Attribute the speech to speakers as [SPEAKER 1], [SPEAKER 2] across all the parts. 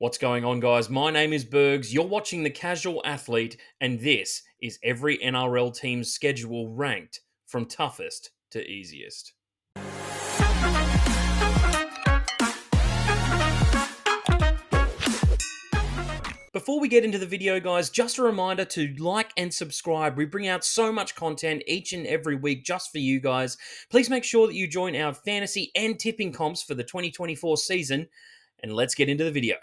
[SPEAKER 1] What's going on, guys? My name is Burgz. You're watching The Casual Athlete, and this is every NRL team's schedule ranked from toughest to easiest. Before we get into the video, guys, just a reminder to like and subscribe. We bring out so much content each and every week just for you guys. Please make sure that you join our fantasy and tipping comps for the 2024 season, and let's get into the video.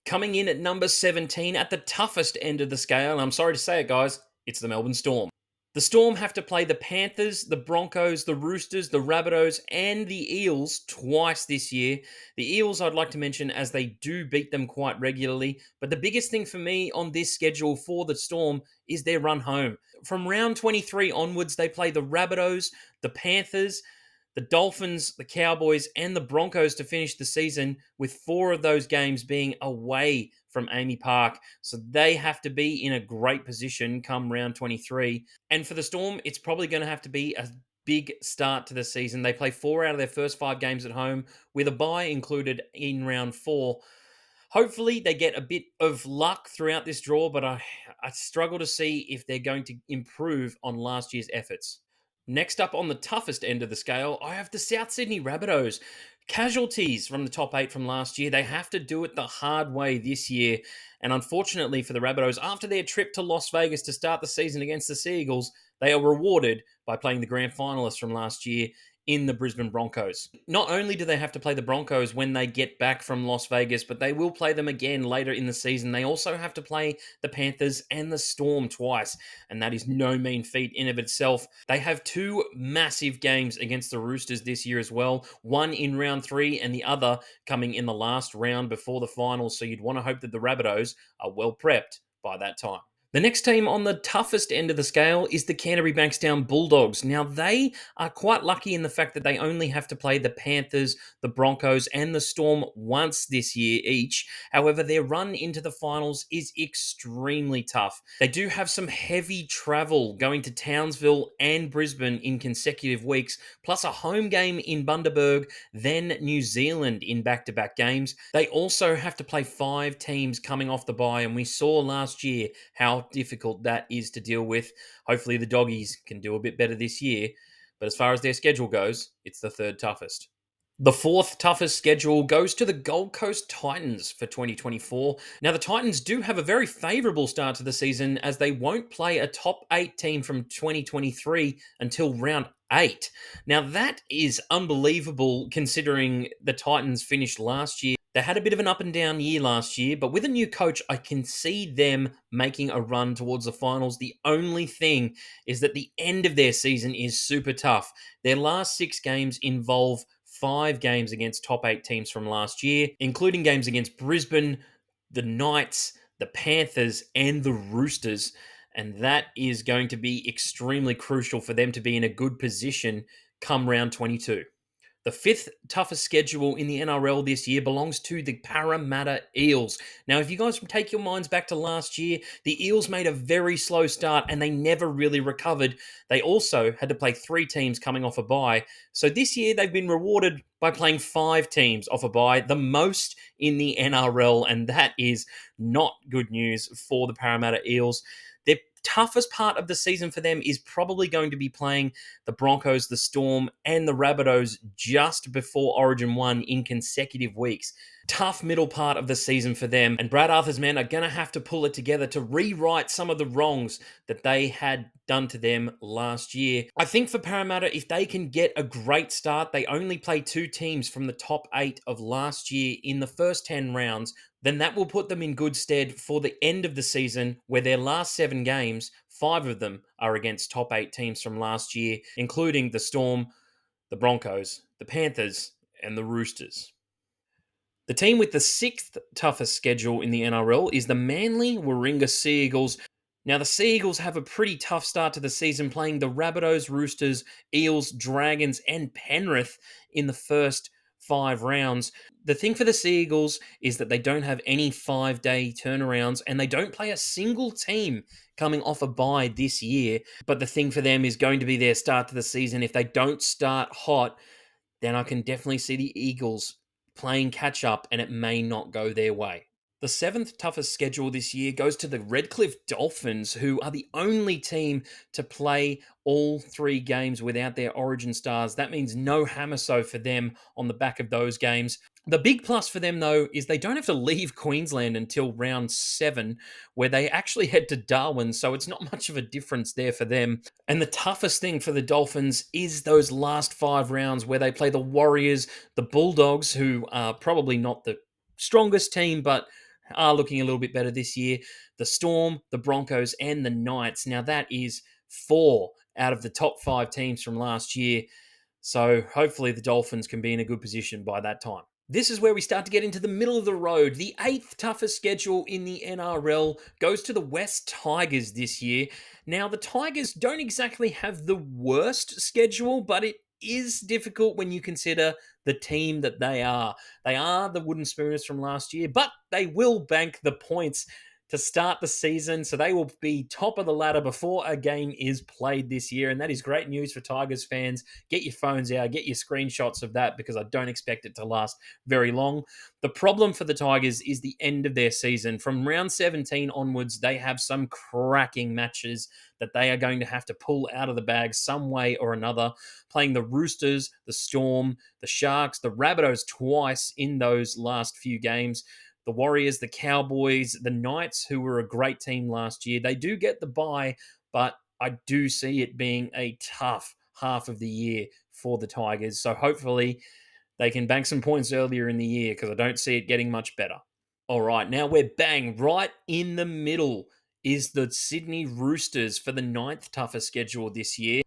[SPEAKER 1] Coming in at number 17 at the toughest end of the scale, and I'm sorry to say it, guys, it's the Melbourne Storm. The Storm have to play the Panthers, the Broncos, the Roosters, the Rabbitohs, and the Eels twice this year. The Eels I'd like to mention as they do beat them quite regularly, but the biggest thing for me on this schedule for the Storm is their run home. From round 23 onwards, they play the Rabbitohs, the Panthers, the Dolphins, the Cowboys, and the Broncos to finish the season, with 4 of those games being away from Amy Park. So they have to be in a great position come round 23. And for the Storm, it's probably going to have to be a big start to the season. They play 4 out of their first 5 games at home, with a bye included in round 4. Hopefully, they get a bit of luck throughout this draw, but I struggle to see if they're going to improve on last year's efforts. Next up on the toughest end of the scale, I have the South Sydney Rabbitohs. Casualties from the top 8 from last year. They have to do it the hard way this year. And unfortunately for the Rabbitohs, after their trip to Las Vegas to start the season against the Sea Eagles, they are rewarded by playing the grand finalists from last year in the Brisbane Broncos. Not only do they have to play the Broncos when they get back from Las Vegas, but they will play them again later in the season. They also have to play the Panthers and the Storm twice, and that is no mean feat in of itself. They have 2 massive games against the Roosters this year as well, one in round 3 and the other coming in the last round before the finals, so you'd want to hope that the Rabbitohs are well prepped by that time. The next team on the toughest end of the scale is the Canterbury Bankstown Bulldogs. Now, they are quite lucky in the fact that they only have to play the Panthers, the Broncos, and the Storm once this year each. However, their run into the finals is extremely tough. They do have some heavy travel going to Townsville and Brisbane in consecutive weeks, plus a home game in Bundaberg, then New Zealand in back-to-back games. They also have to play 5 teams coming off the bye, and we saw last year how difficult that is to deal with. Hopefully the Doggies can do a bit better this year, but as far as their schedule goes, it's the 3rd toughest. The 4th toughest schedule goes to the Gold Coast Titans for 2024. Now, the Titans do have a very favourable start to the season, as they won't play a top 8 team from 2023 until round 8. Now, that is unbelievable considering the Titans finished last year. They had a bit of an up and down year last year, but with a new coach, I can see them making a run towards the finals. The only thing is that the end of their season is super tough. Their last 6 games involve 5 games against top 8 teams from last year, including games against Brisbane, the Knights, the Panthers, and the Roosters. And that is going to be extremely crucial for them to be in a good position come round 22. The 5th toughest schedule in the NRL this year belongs to the Parramatta Eels. Now, if you guys take your minds back to last year, the Eels made a very slow start and they never really recovered. They also had to play 3 teams coming off a bye. So this year they've been rewarded by playing 5 teams off a bye, the most in the NRL, and that is not good news for the Parramatta Eels. Their toughest part of the season for them is probably going to be playing the Broncos, the Storm, and the Rabbitohs just before Origin 1 in consecutive weeks. Tough middle part of the season for them, and Brad Arthur's men are going to have to pull it together to rewrite some of the wrongs that they had done to them last year. I think for Parramatta, if they can get a great start, they only play 2 teams from the top 8 of last year in the first 10 rounds, then that will put them in good stead for the end of the season, where their last 7 games, 5 of them are against top 8 teams from last year, including the Storm, the Broncos, the Panthers, and the Roosters. The team with the 6th toughest schedule in the NRL is the Manly Warringah Sea Eagles. Now, the Sea Eagles have a pretty tough start to the season, playing the Rabbitohs, Roosters, Eels, Dragons, and Penrith in the first 5 rounds. The thing for the Sea Eagles is that they don't have any 5-day turnarounds, and they don't play a single team coming off a bye this year. But the thing for them is going to be their start to the season. If they don't start hot, then I can definitely see the Eagles playing catch up, and it may not go their way. The seventh toughest schedule this year goes to the Redcliffe Dolphins, who are the only team to play all three games without their origin stars. That means no Hamaso for them on the back of those games. The big plus for them, though, is they don't have to leave Queensland until round 7, where they actually head to Darwin, so it's not much of a difference there for them. And the toughest thing for the Dolphins is those last 5 rounds where they play the Warriors, the Bulldogs, who are probably not the strongest team, but are looking a little bit better this year. The Storm, the Broncos, and the Knights. Now, that is 4 out of the top 5 teams from last year. So hopefully the Dolphins can be in a good position by that time. This is where we start to get into the middle of the road. The 8th toughest schedule in the NRL goes to the West Tigers this year. Now, the Tigers don't exactly have the worst schedule, but it is difficult when you consider the team that they are. They are the Wooden Spooners from last year, but they will bank the points to start the season, so they will be top of the ladder before a game is played this year, and that is great news for Tigers fans. Get your phones out, get your screenshots of that, because I don't expect it to last very long. The problem for the Tigers is the end of their season. From round 17 onwards, they have some cracking matches that they are going to have to pull out of the bag some way or another, playing the Roosters, the Storm, the Sharks, the Rabbitohs twice in those last few games. The Warriors, the Cowboys, the Knights, who were a great team last year. They do get the bye, but I do see it being a tough half of the year for the Tigers. So hopefully they can bank some points earlier in the year, because I don't see it getting much better. All right, now we're bang right in the middle is the Sydney Roosters for the 9th toughest schedule this year.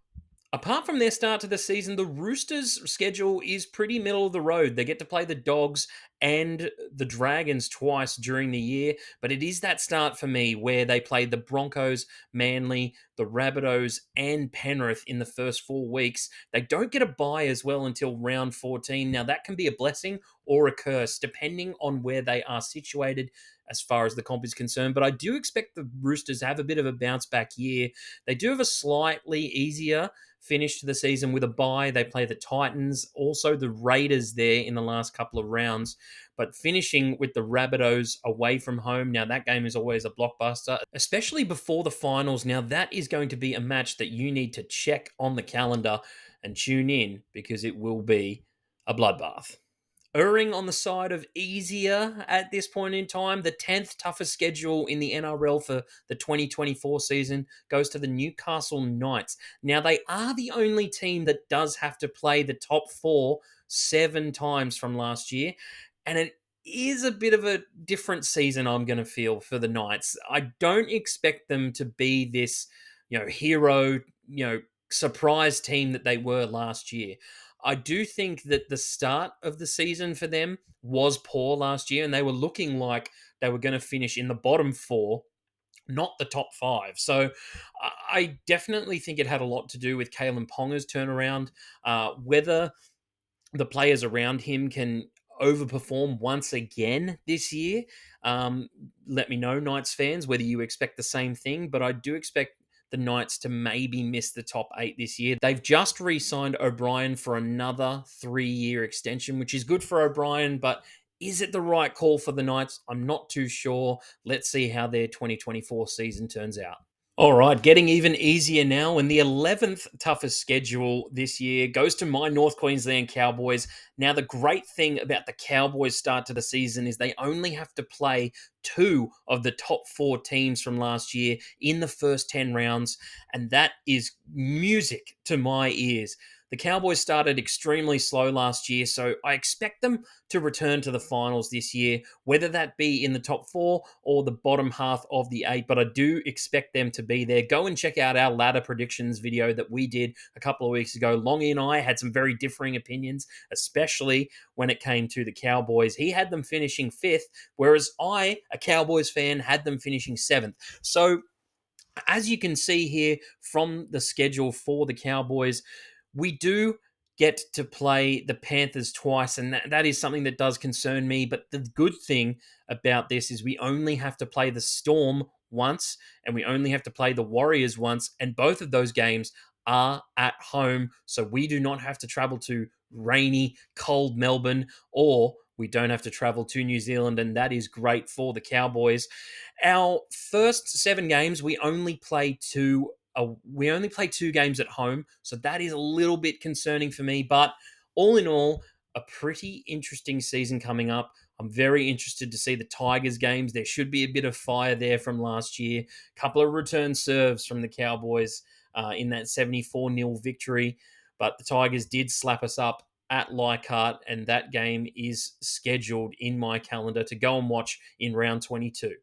[SPEAKER 1] Apart from their start to the season, the Roosters' schedule is pretty middle of the road. They get to play the Dogs and the Dragons twice during the year, but it is that start for me where they play the Broncos, Manly, the Rabbitohs, and Penrith in the first 4 weeks. They don't get a bye as well until round 14. Now, that can be a blessing or a curse, depending on where they are situated as far as the comp is concerned. But I do expect the Roosters to have a bit of a bounce back year. They do have a slightly easier finish to the season with a bye. They play the Titans, also the Raiders there in the last couple of rounds. But finishing with the Rabbitohs away from home, now that game is always a blockbuster, especially before the finals. Now that is going to be a match that you need to check on the calendar and tune in, because it will be a bloodbath. Erring on the side of easier at this point in time, the 10th toughest schedule in the NRL for the 2024 season goes to the Newcastle Knights. Now, they are the only team that does have to play the top 4 7 times from last year, and it is a bit of a different season I'm going to feel for the Knights. I don't expect them to be this, hero, surprise team that they were last year. I do think that the start of the season for them was poor last year, and they were looking like they were going to finish in the bottom 4, not the top 5. So I definitely think it had a lot to do with Kalen Ponga's turnaround. Whether the players around him can overperform once again this year, let me know, Knights fans, whether you expect the same thing. But I do expect the Knights to maybe miss the top 8 this year. They've just re-signed O'Brien for another 3-year extension, which is good for O'Brien, but is it the right call for the Knights? I'm not too sure. Let's see how their 2024 season turns out. All right, getting even easier now, and the 11th toughest schedule this year goes to my North Queensland Cowboys. Now, the great thing about the Cowboys' start to the season is they only have to play 2 of the top 4 teams from last year in the first 10 rounds, and that is music to my ears. The Cowboys started extremely slow last year, so I expect them to return to the finals this year, whether that be in the top 4 or the bottom half of the 8, but I do expect them to be there. Go and check out our ladder predictions video that we did a couple of weeks ago. Longy and I had some very differing opinions, especially when it came to the Cowboys. He had them finishing 5th, whereas I, a Cowboys fan, had them finishing 7th. So, as you can see here from the schedule for the Cowboys, we do get to play the Panthers twice, and that is something that does concern me. But the good thing about this is we only have to play the Storm once, and we only have to play the Warriors once, and both of those games are at home, so we do not have to travel to rainy, cold Melbourne or We don't have to travel to New Zealand, and that is great for the Cowboys. Our first 7 games, we only play two. We only play 2 games at home, so that is a little bit concerning for me. But all in all, a pretty interesting season coming up. I'm very interested to see the Tigers games. There should be a bit of fire there from last year. A couple of return serves from the Cowboys in that 74-0 victory. But the Tigers did slap us up at Leichhardt, and that game is scheduled in my calendar to go and watch in round 22.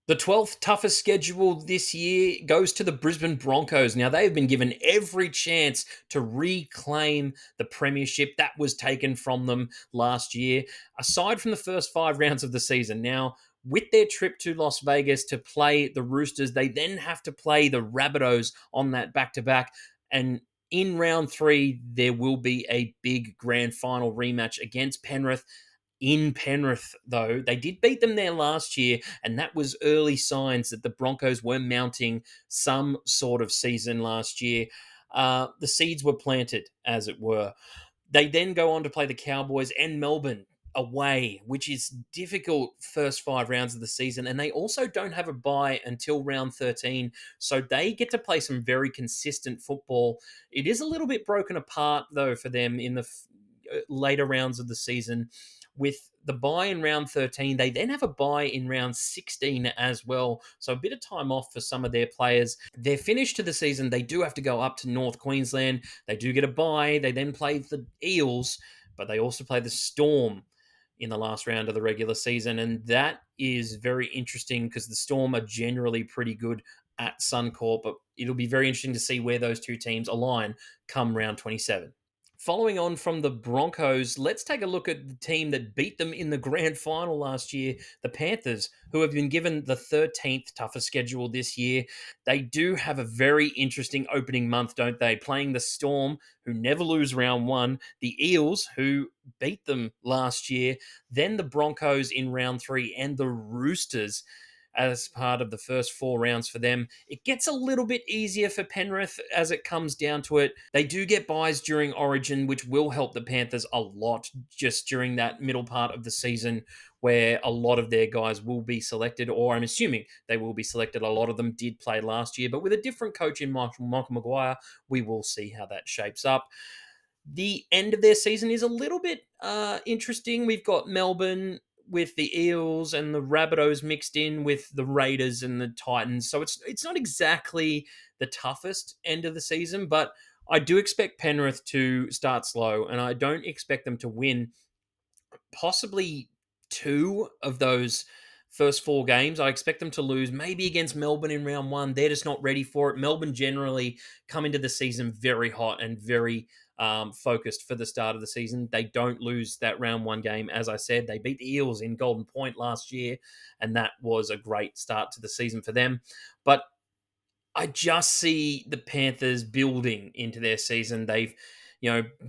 [SPEAKER 1] The 12th toughest schedule this year goes to the Brisbane Broncos. Now, they have been given every chance to reclaim the premiership that was taken from them last year, aside from the first 5 rounds of the season. Now, with their trip to Las Vegas to play the Roosters, they then have to play the Rabbitohs on that back-to-back. And in round 3, there will be a big grand final rematch against Penrith. In Penrith, though, they did beat them there last year, and that was early signs that the Broncos were mounting some sort of season last year. The seeds were planted, as it were. They then go on to play the Cowboys and Melbourne away, which is difficult first 5 rounds of the season, and they also don't have a bye until round 13, so they get to play some very consistent football. It is a little bit broken apart, though, for them in the later rounds of the season. With the bye in round 13, they then have a bye in round 16 as well. So a bit of time off for some of their players. Their finish to the season, they do have to go up to North Queensland. They do get a bye. They then play the Eels, but they also play the Storm in the last round of the regular season. And that is very interesting because the Storm are generally pretty good at Suncorp, but it'll be very interesting to see where those two teams align come round 27. Following on from the Broncos, let's take a look at the team that beat them in the grand final last year, the Panthers, who have been given the 13th toughest schedule this year. They do have a very interesting opening month, don't they? Playing the Storm, who never lose round 1, the Eels, who beat them last year, then the Broncos in round 3, and the Roosters as part of the first 4 rounds for them. It gets a little bit easier for Penrith as it comes down to it. They do get buys during Origin, which will help the Panthers a lot just during that middle part of the season where a lot of their guys will be selected, or I'm assuming they will be selected. A lot of them did play last year, but with a different coach in Michael Maguire, we will see how that shapes up. The end of their season is a little bit interesting. We've got Melbourne with the Eels and the Rabbitohs mixed in with the Raiders and the Titans. So it's not exactly the toughest end of the season, but I do expect Penrith to start slow, and I don't expect them to win possibly 2 of those first 4 games. I expect them to lose maybe against Melbourne in round 1. They're just not ready for it. Melbourne generally come into the season very hot and very focused for the start of the season. They don't lose that round 1 game. As I said, they beat the Eels in Golden Point last year, and that was a great start to the season for them. But I just see the Panthers building into their season. They've,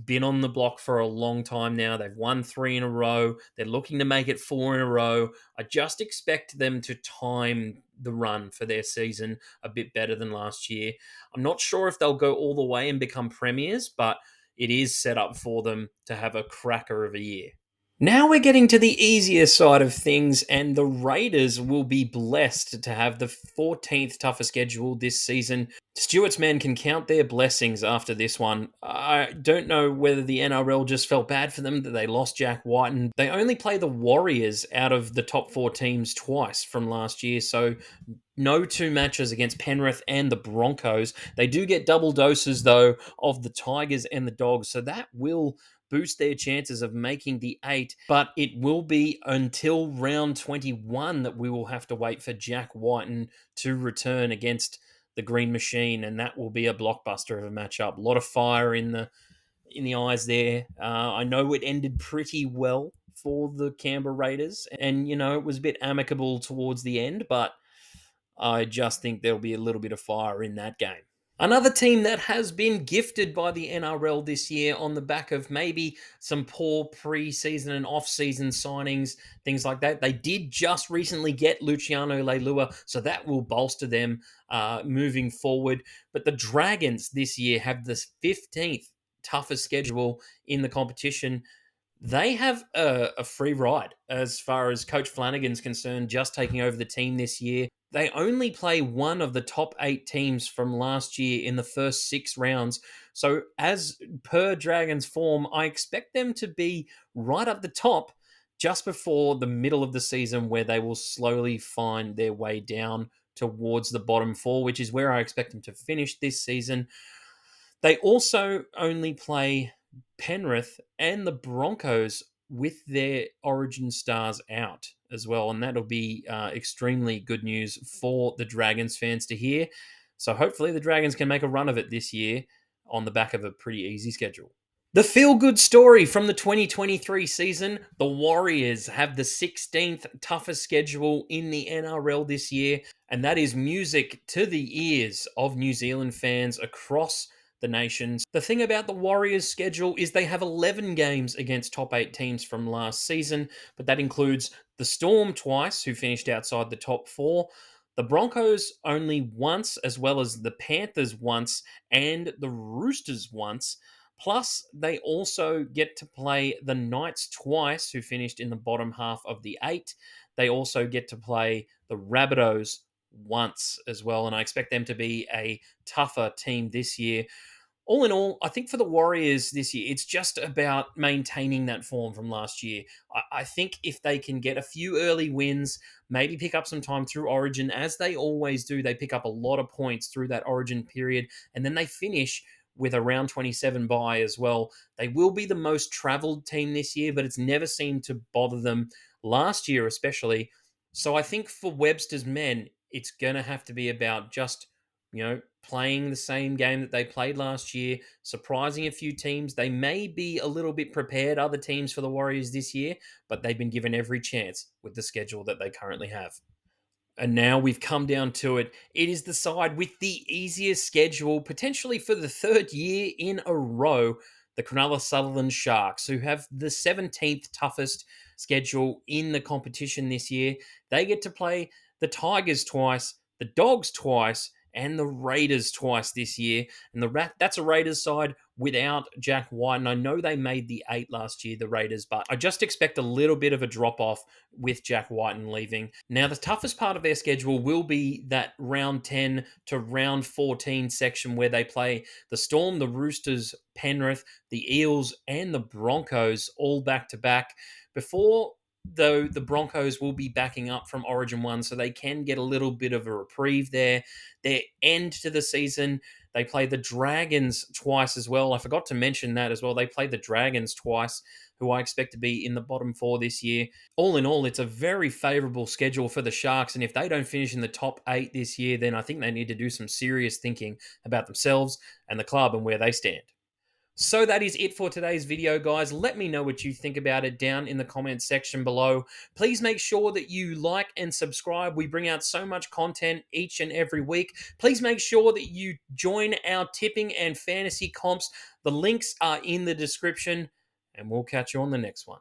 [SPEAKER 1] been on the block for a long time now. They've won 3 in a row. They're looking to make it 4 in a row. I just expect them to time the run for their season a bit better than last year. I'm not sure if they'll go all the way and become premiers, but it is set up for them to have a cracker of a year. Now we're getting to the easier side of things, and the Raiders will be blessed to have the 14th toughest schedule this season. Stewart's men can count their blessings after this one. I don't know whether the NRL just felt bad for them that they lost Jack White, and they only play the Warriors out of the top 4 teams twice from last year, so no 2 matches against Penrith and the Broncos. They do get double doses, though, of the Tigers and the Dogs, so that will boost their chances of making the 8, but it will be until round 21 that we will have to wait for Jack Whiten to return against the Green Machine, and that will be a blockbuster of a matchup. A lot of fire in the eyes there. I know it ended pretty well for the Canberra Raiders, and it was a bit amicable towards the end, but I just think there'll be a little bit of fire in that game. Another team that has been gifted by the NRL this year on the back of maybe some poor pre-season and off-season signings, things like that. They did just recently get Luciano Leilua, so that will bolster them moving forward. But the Dragons this year have the 15th toughest schedule in the competition. They have a free ride as far as Coach Flanagan's concerned, just taking over the team this year. They only play one of the top 8 teams from last year in the first 6 rounds. So, as per Dragons form, I expect them to be right up the top just before the middle of the season, where they will slowly find their way down towards the bottom four, which is where I expect them to finish this season. They also only play Penrith and the Broncos with their origin stars out as well. And that'll be extremely good news for the Dragons fans to hear. So hopefully the Dragons can make a run of it this year on the back of a pretty easy schedule. The feel good story from the 2023 season, the Warriors have the 16th toughest schedule in the NRL this year, and that is music to the ears of New Zealand fans across the nations. The thing about the Warriors' schedule is they have 11 games against top 8 teams from last season, but that includes the Storm twice, who finished outside the top 4, the Broncos only once, as well as the Panthers once, and the Roosters once. Plus, they also get to play the Knights twice, who finished in the bottom half of the 8. They also get to play the Rabbitohs once as well, and I expect them to be a tougher team this year. All in all, I think for the Warriors this year, it's just about maintaining that form from last year. I think if they can get a few early wins, maybe pick up some time through Origin, as they always do, they pick up a lot of points through that Origin period, and then they finish with a round 27 bye as well. They will be the most travelled team this year, but it's never seemed to bother them last year, especially. So I think for Webster's men, it's going to have to be about just playing the same game that they played last year, surprising a few teams. They may be a little bit prepared, other teams, for the Warriors this year, but they've been given every chance with the schedule that they currently have. And now we've come down to it. It is the side with the easiest schedule, potentially for the third year in a row, the Cronulla Sutherland Sharks, who have the 17th toughest schedule in the competition this year. They get to play the Tigers twice, the Dogs twice, and the Raiders twice this year. And that's a Raiders side without Jack White. And I know they made the 8 last year, the Raiders, but I just expect a little bit of a drop off with Jack Whiten leaving. Now, the toughest part of their schedule will be that round 10 to round 14 section where they play the Storm, the Roosters, Penrith, the Eels, and the Broncos all back to back. Before, though, the Broncos will be backing up from Origin 1, so they can get a little bit of a reprieve there. Their end to the season, they play the Dragons twice as well. I forgot to mention that as well. They play the Dragons twice, who I expect to be in the bottom 4 this year. All in all, it's a very favourable schedule for the Sharks, and if they don't finish in the top 8 this year, then I think they need to do some serious thinking about themselves and the club and where they stand. So that is it for today's video, guys. Let me know what you think about it down in the comments section below. Please make sure that you like and subscribe. We bring out so much content each and every week. Please make sure that you join our tipping and fantasy comps. The links are in the description, and we'll catch you on the next one.